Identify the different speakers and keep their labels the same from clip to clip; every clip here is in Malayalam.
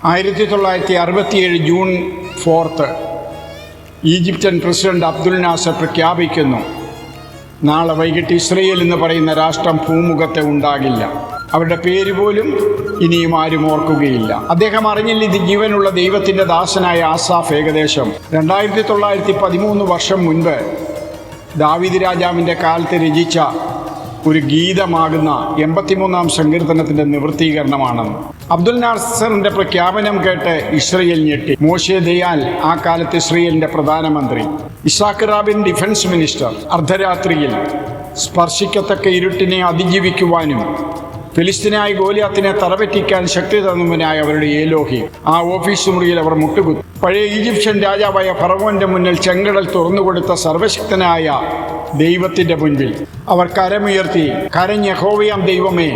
Speaker 1: 1967 June 4 Egyptian president Abdul Nasser പ്രഖ്യാപിക്കുന്നു, നാളെ വൈകിട്ട് ഇസ്രയേൽ എന്ന് പറയുന്ന രാഷ്ട്രം ഭൂമുഖത്തെ ഉണ്ടാകില്ല. അവരുടെ പേര് പോലും ഇനിയും ആരും ഓർക്കുകയില്ല. അദ്ദേഹം അറിഞ്ഞില്ല, ഇത് ജീവനുള്ള ദൈവത്തിൻ്റെ ദാസനായ ആസാഫ് ഏകദേശം 2913 വർഷം മുൻപ് ദാവീദ് രാജാവിൻ്റെ കാലത്ത് രചിച്ച ഒരു ഗീതമാകുന്ന 83-ാം സങ്കീർത്തനത്തിൻ്റെ നിവൃത്തീകരണമാണെന്ന്. അബ്ദുൽ നാസറിൻ്റെ പ്രഖ്യാപനം കേട്ട് ഇസ്രയേൽ ഞെട്ടി. മോശെ ദയാൽ ആ കാലത്ത് ഇസ്രയേലിൻ്റെ പ്രധാനമന്ത്രി, ഇസാക്ക് റാബിൻ ഡിഫൻസ് മിനിസ്റ്റർ, അർദ്ധരാത്രിയിൽ സ്പർശിക്കത്തക്ക ഇരുട്ടിനെ അതിജീവിക്കുവാനും ഫിലിസ്തീനായ ഗോലിയാത്തിനെ തറപറ്റിക്കാൻ ശക്തി തന്നവനായ അവരുടെ ഏലോഹി ആ ഓഫീസ് മുറിയിൽ അവർ മുട്ടുകുത്തി. പഴയ ഈജിപ്ഷ്യൻ രാജാവായ ഫറവോന്റെ മുന്നിൽ ചെങ്കടൽ തുറന്നുകൊടുത്ത സർവശക്തനായ ദൈവത്തിൻ്റെ മുൻപിൽ അവർ കരമുയർത്തി കരഞ്ഞ യഹോവയാം ദൈവമേ,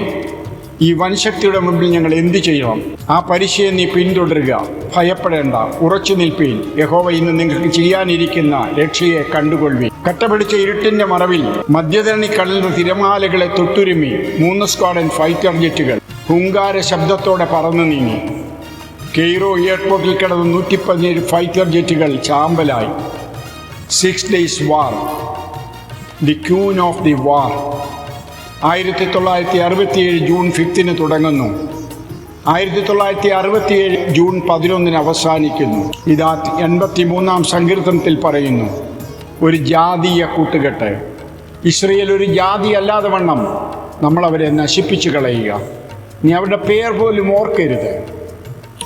Speaker 1: ഈ വൻശക്തിയുടെ മുൻപിൽ ഞങ്ങൾ എന്തു ചെയ്യണം? ആ പരിശയെ നീ പിന്തുടരുക, ഭയപ്പെടേണ്ട, ഉറച്ചു നിൽപ്പീൻ. യഹോവ ഇന്ന് നിങ്ങൾക്ക് ചെയ്യാനിരിക്കുന്ന രക്ഷയെ കണ്ടുകൊള്ളുവീൻ. കട്ടപിടിച്ച ഇരുട്ടിന്റെ മറവിൽ മധ്യധരണി കടലിന് തിരമാലകളെ തൊട്ടുരുമി 3 സ്ക്വാഡൻ ഫൈറ്റർ ജെറ്റുകൾ ഹുങ്കാര ശബ്ദത്തോടെ പറന്നു നീങ്ങി. കെയ്റോ എയർപോർട്ടിൽ കിടന്ന 117 ഫൈറ്റർ ജെറ്റുകൾ ചാമ്പലായി. 6 days war, the queen of the war. 1967 June 5 തുടങ്ങുന്നു. 1967 ജൂൺ 11 അവസാനിക്കുന്നു. ഇതാ 83-ാം സങ്കീർത്തനത്തിൽ പറയുന്നു, ഒരു ജാതീയ കൂട്ടുകെട്ട്. ഇസ്രയേൽ ഒരു ജാതി അല്ലാതെ വണ്ണം നമ്മളവരെ നശിപ്പിച്ചു കളയുക. നീ അവരുടെ പേർ പോലും ഓർക്കരുത്.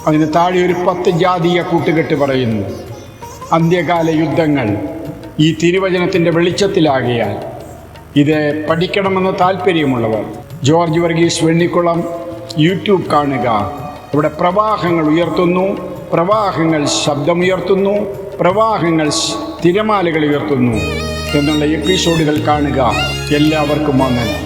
Speaker 1: അതിന് താഴെ ഒരു 10 ജാതീയ കൂട്ടുകെട്ട് പറയുന്നു. അന്ത്യകാല യുദ്ധങ്ങൾ ഈ തിരുവചനത്തിൻ്റെ വെളിച്ചത്തിലാകിയാൽ ഇത് പഠിക്കണമെന്ന് താല്പര്യമുള്ളവർ ജോർജ് വർഗീസ് വെണ്ണിക്കുളം യൂട്യൂബ് കാണുക. ഇവിടെ പ്രവാഹങ്ങൾ ഉയർത്തുന്നു, പ്രവാഹങ്ങൾ ശബ്ദമുയർത്തുന്നു, പ്രവാഹങ്ങൾ തിരമാലകൾ ഉയർത്തുന്നു എന്നുള്ള എപ്പിസോഡുകൾ കാണുക. എല്ലാവർക്കും വന്ദനം.